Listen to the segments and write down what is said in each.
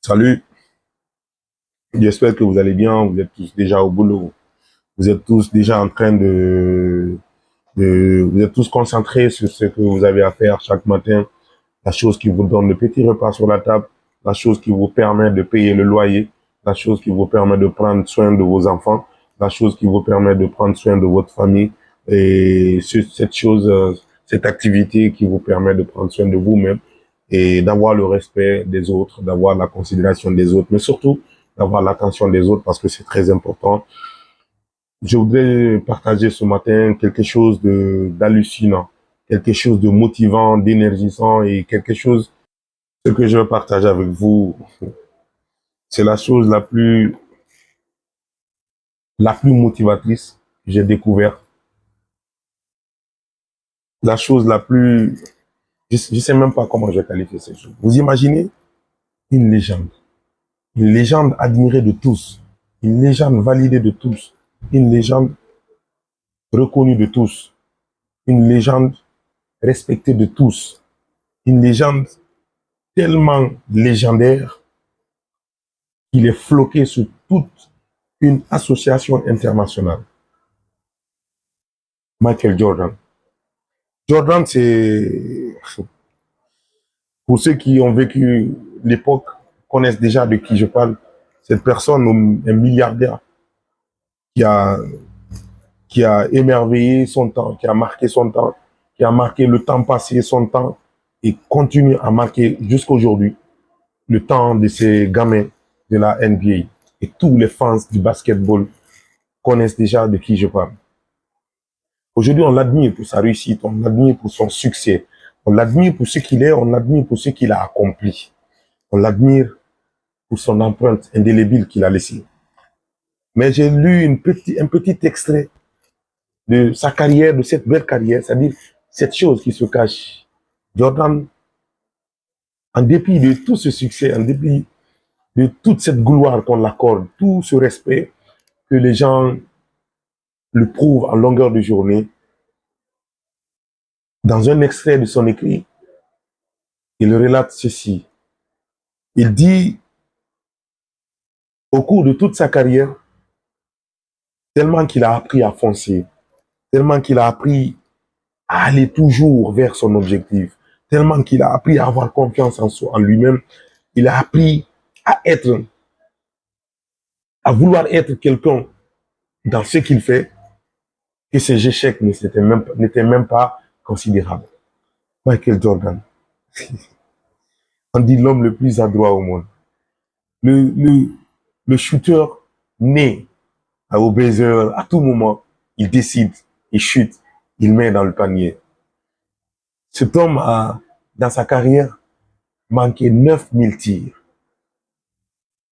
Salut, j'espère que vous allez bien, vous êtes tous déjà au boulot, vous êtes tous déjà en train vous êtes tous concentrés sur ce que vous avez à faire chaque matin, la chose qui vous donne le petit repas sur la table, la chose qui vous permet de payer le loyer, la chose qui vous permet de prendre soin de vos enfants, la chose qui vous permet de prendre soin de votre famille et cette chose, cette activité qui vous permet de prendre soin de vous-même et d'avoir le respect des autres, d'avoir la considération des autres, mais surtout d'avoir l'attention des autres parce que c'est très important. Je voudrais partager ce matin quelque chose d'hallucinant, quelque chose de motivant, d'énergisant et quelque chose, ce que je veux partager avec vous, c'est la chose la plus motivatrice que j'ai découverte, la chose la plus, je sais même pas comment je vais qualifier cette chose. Vous imaginez une légende admirée de tous, une légende validée de tous, une légende reconnue de tous, une légende respectée de tous, une légende tellement légendaire qu'il est floqué sur toute une association internationale. Michael Jordan. Jordan, c'est, pour ceux qui ont vécu l'époque, connaissent déjà de qui je parle. Cette personne, un milliardaire, qui a, qui a émerveillé son temps, qui a marqué son temps, qui a marqué le temps passé, son temps, et continue à marquer jusqu'aujourd'hui le temps de ces gamins de la NBA. Et tous les fans du basketball connaissent déjà de qui je parle. Aujourd'hui, on l'admire pour sa réussite, on l'admire pour son succès, on l'admire pour ce qu'il est, on l'admire pour ce qu'il a accompli, on l'admire pour son empreinte indélébile qu'il a laissée. Mais j'ai lu un petit extrait de sa carrière, de cette belle carrière, c'est-à-dire cette chose qui se cache. Jordan, en dépit de tout ce succès, en dépit de toute cette gloire qu'on l'accorde, tout ce respect que les gens le prouvent en longueur de journée, dans un extrait de son écrit, il relate ceci. Il dit, au cours de toute sa carrière, tellement qu'il a appris à foncer, tellement qu'il a appris à aller toujours vers son objectif, tellement qu'il a appris à avoir confiance en soi, en lui-même, il a appris à être, à vouloir être quelqu'un dans ce qu'il fait, que ses échecs n'étaient même pas considérables. Michael Jordan, on dit l'homme le plus adroit au monde. Le, le, le shooter né au buzzer, à tout moment, il décide, il chute, il met dans le panier. Cet homme a, dans sa carrière, manqué 9000 tirs.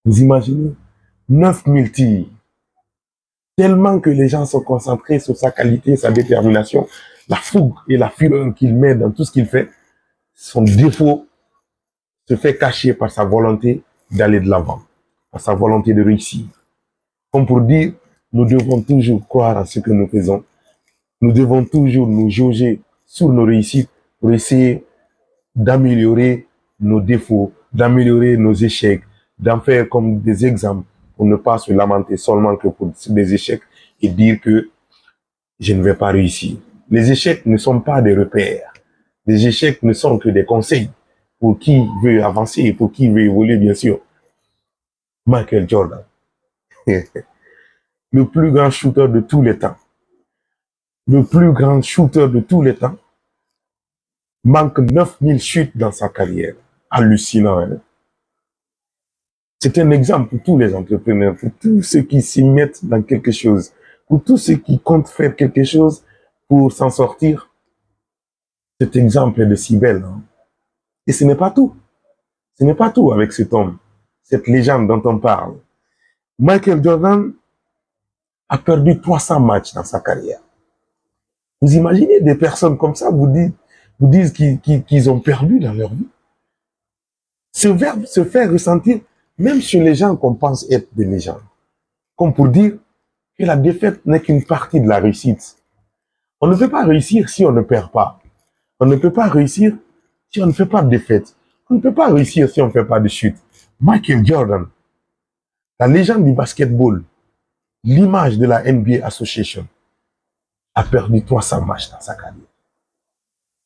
Vous imaginez 9000 tirs. Tellement que les gens sont concentrés sur sa qualité, sa détermination, la fougue et la fureur qu'il met dans tout ce qu'il fait. Son défaut se fait cacher par sa volonté d'aller de l'avant, par sa volonté de réussir. Comme pour dire, nous devons toujours croire à ce que nous faisons. Nous devons toujours nous jauger sur nos réussites pour essayer d'améliorer nos défauts, d'améliorer nos échecs, d'en faire comme des exemples pour ne pas se lamenter seulement que pour des échecs et dire que je ne vais pas réussir. Les échecs ne sont pas des repères. Les échecs ne sont que des conseils pour qui veut avancer et pour qui veut évoluer, bien sûr. Michael Jordan, le plus grand shooter de tous les temps, le plus grand shooter de tous les temps, manque 9000 chutes dans sa carrière. Hallucinant, hein? C'est un exemple pour tous les entrepreneurs, pour tous ceux qui s'y mettent dans quelque chose, pour tous ceux qui comptent faire quelque chose pour s'en sortir. Cet exemple est de si belle. Hein? Et ce n'est pas tout. Ce n'est pas tout avec cet homme, cette légende dont on parle. Michael Jordan a perdu 300 matchs dans sa carrière. Vous imaginez des personnes comme ça vous disent qu'ils ont perdu dans leur vie. Ce verbe se fait ressentir même chez les gens qu'on pense être des légendes. Comme pour dire que la défaite n'est qu'une partie de la réussite. On ne peut pas réussir si on ne perd pas. On ne peut pas réussir si on ne fait pas de défaite. On ne peut pas réussir si on ne fait pas de chute. Michael Jordan, la légende du basketball, l'image de la NBA Association, a perdu 300 matchs dans sa carrière.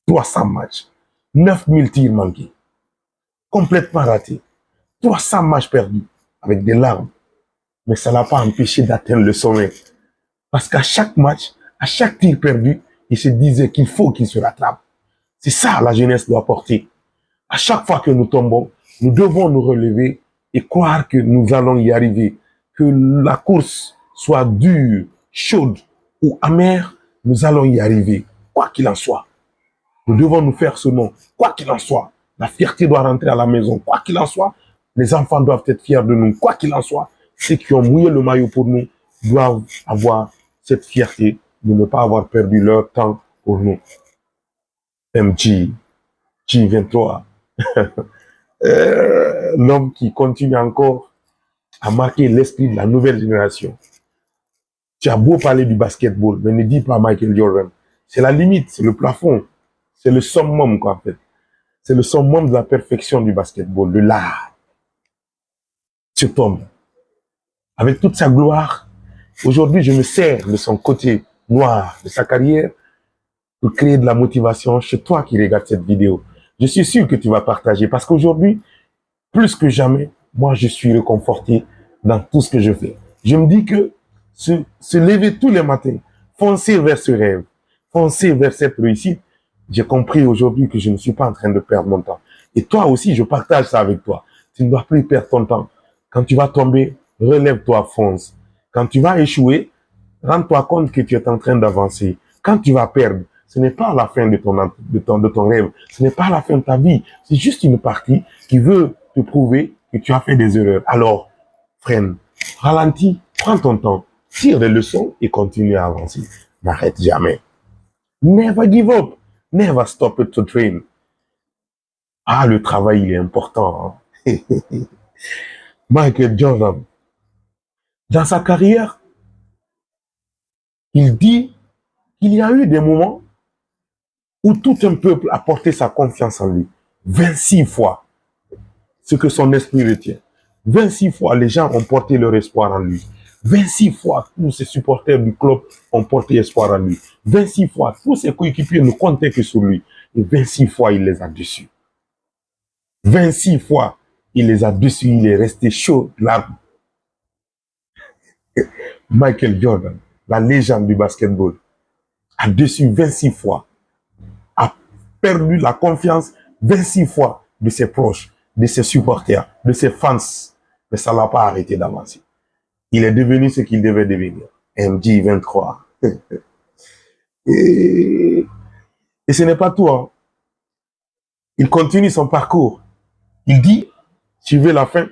300 matchs. 9000 tirs manqués. Complètement ratés. 300 matchs perdus avec des larmes. Mais ça ne l'a pas empêché d'atteindre le sommet. Parce qu'à chaque match, à chaque tir perdu, il se disait qu'il faut qu'il se rattrape. C'est ça la jeunesse doit porter. À chaque fois que nous tombons, nous devons nous relever et croire que nous allons y arriver. Que la course soit dure, chaude ou amère, nous allons y arriver. Quoi qu'il en soit, nous devons nous faire ce nom. Quoi qu'il en soit, la fierté doit rentrer à la maison. Quoi qu'il en soit, les enfants doivent être fiers de nous. Quoi qu'il en soit, ceux qui ont mouillé le maillot pour nous doivent avoir cette fierté de ne pas avoir perdu leur temps pour nous. MJ, J23, l'homme qui continue encore à marquer l'esprit de la nouvelle génération. Tu as beau parler du basketball, mais ne dis pas Michael Jordan. C'est la limite, c'est le plafond. C'est le summum, quoi, en fait. C'est le summum de la perfection du basketball, de l'art. Cet homme, avec toute sa gloire, aujourd'hui, je me sers de son côté noir, de sa carrière, pour créer de la motivation chez toi qui regarde cette vidéo. Je suis sûr que tu vas partager, parce qu'aujourd'hui, plus que jamais, moi, je suis réconforté dans tout ce que je fais. Je me dis que se lever tous les matins, foncer vers ce rêve, foncer vers cette réussite, j'ai compris aujourd'hui que je ne suis pas en train de perdre mon temps. Et toi aussi, je partage ça avec toi. Tu ne dois plus perdre ton temps. Quand tu vas tomber, relève-toi, fonce. Quand tu vas échouer, rends-toi compte que tu es en train d'avancer. Quand tu vas perdre, ce n'est pas la fin de ton rêve. Ce n'est pas la fin de ta vie. C'est juste une partie qui veut te prouver que tu as fait des erreurs. Alors, freine, ralentis, prends ton temps, tire des leçons et continue à avancer. N'arrête jamais. Never give up. Never stop it to dream. Ah, le travail, il est important. Hein? Michael Jordan, dans sa carrière, il dit qu'il y a eu des moments où tout un peuple a porté sa confiance en lui. 26 fois, ce que son esprit retient. 26 fois, les gens ont porté leur espoir en lui. 26 fois, tous ses supporters du club ont porté espoir en lui. 26 fois, tous ses coéquipiers ne comptaient que sur lui. Et 26 fois, il les a déçus. 26 fois, il les a déçus. Il est resté chaud, larmes. Michael Jordan, la légende du basketball, a déçu 26 fois, a perdu la confiance 26 fois de ses proches, de ses supporters, de ses fans. Mais ça ne l'a pas arrêté d'avancer. Il est devenu ce qu'il devait devenir. MJ23. Et ce n'est pas tout. Hein. Il continue son parcours. Il dit, suivez la fin.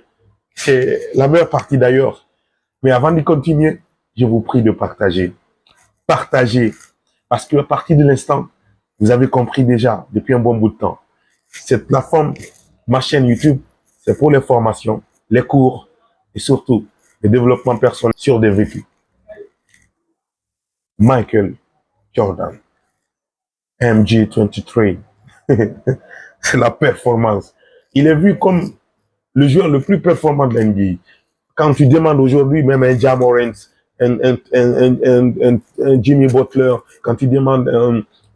C'est la meilleure partie d'ailleurs. Mais avant de continuer, je vous prie de partager. Partagez. Parce qu'à partir de l'instant, vous avez compris déjà, depuis un bon bout de temps, cette plateforme, ma chaîne YouTube, c'est pour les formations, les cours et surtout le développement personnel sur des vécus. Michael Jordan, MJ23, c'est la performance. Il est vu comme le joueur le plus performant de l'NBA. Quand tu demandes aujourd'hui, même un Ja Morant, un Jimmy Butler, quand tu demandes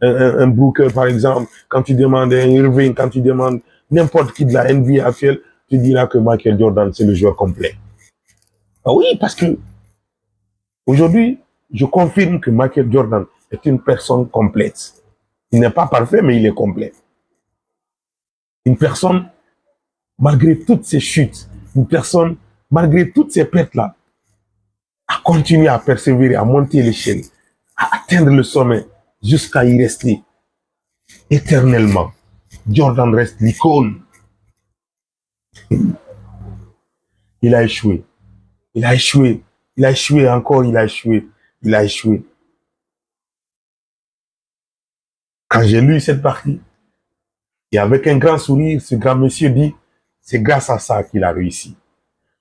un Booker par exemple, quand tu demandes un Irving, quand tu demandes n'importe qui de la NBA actuelle, tu diras que Michael Jordan, c'est le joueur complet. Ah oui, parce que aujourd'hui, je confirme que Michael Jordan est une personne complète. Il n'est pas parfait, mais il est complet. Une personne, malgré toutes ses chutes, une personne, malgré toutes ces pertes-là, a continué à persévérer, à monter l'échelle, à atteindre le sommet, jusqu'à y rester éternellement. Jordan reste l'icône. Il a échoué. Il a échoué. Il a échoué encore, il a échoué. Il a échoué. Quand j'ai lu cette partie, et avec un grand sourire, ce grand monsieur dit, c'est grâce à ça qu'il a réussi.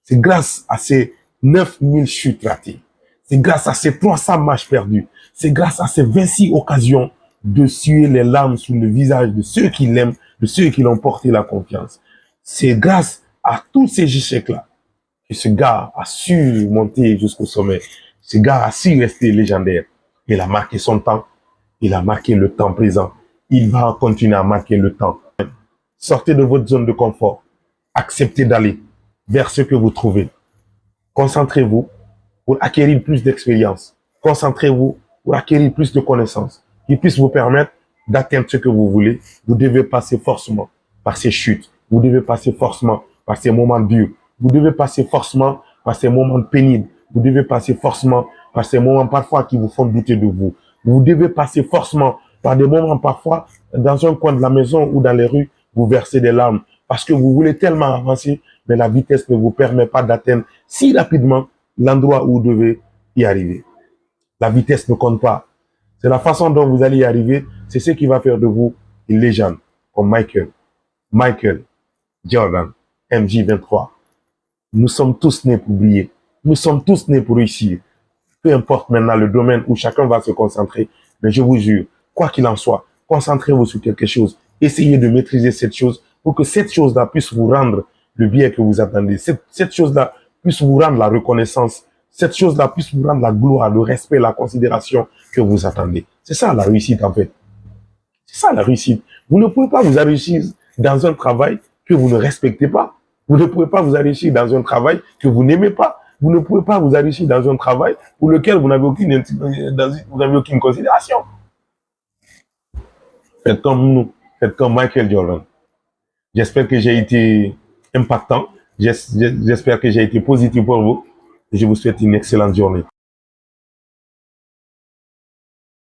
C'est grâce à ces 9000 chutes ratées. C'est grâce à ces 300 matchs perdus. C'est grâce à ces 26 occasions de suer les larmes sur le visage de ceux qui l'aiment, de ceux qui l'ont porté la confiance. C'est grâce à tous ces échecs-là, que ce gars a su monter jusqu'au sommet. Ce gars a su rester légendaire. Il a marqué son temps. Il a marqué le temps présent. Il va continuer à marquer le temps. Sortez de votre zone de confort. Acceptez d'aller vers ce que vous trouvez. Concentrez-vous pour acquérir plus d'expérience. Concentrez-vous pour acquérir plus de connaissances qui puissent vous permettre d'atteindre ce que vous voulez. Vous devez passer forcément par ces chutes. Vous devez passer forcément par ces moments durs. Vous devez passer forcément par ces moments pénibles. Vous devez passer forcément par ces moments parfois qui vous font douter de vous. Vous devez passer forcément par des moments parfois dans un coin de la maison ou dans les rues, vous versez des larmes parce que vous voulez tellement avancer, mais la vitesse ne vous permet pas d'atteindre si rapidement l'endroit où vous devez y arriver. La vitesse ne compte pas. C'est la façon dont vous allez y arriver, c'est ce qui va faire de vous une légende, comme Michael Jordan, MJ23. Nous sommes tous nés pour briller. Nous sommes tous nés pour réussir. Peu importe maintenant le domaine où chacun va se concentrer, mais je vous jure, quoi qu'il en soit, concentrez-vous sur quelque chose. Essayez de maîtriser cette chose pour que cette chose-là puisse vous rendre le bien que vous attendez. Cette chose-là puisse vous rendre la reconnaissance. Cette chose-là puisse vous rendre la gloire, le respect, la considération que vous attendez. C'est ça la réussite en fait. C'est ça la réussite. Vous ne pouvez pas vous enrichir dans un travail que vous ne respectez pas. Vous ne pouvez pas vous enrichir dans un travail que vous n'aimez pas. Vous ne pouvez pas vous enrichir dans un travail pour lequel vous n'avez aucune considération. Faites comme nous, faites comme Michael Jordan. J'espère que j'ai été impactant. J'espère que j'ai été positif pour vous. Et je vous souhaite une excellente journée.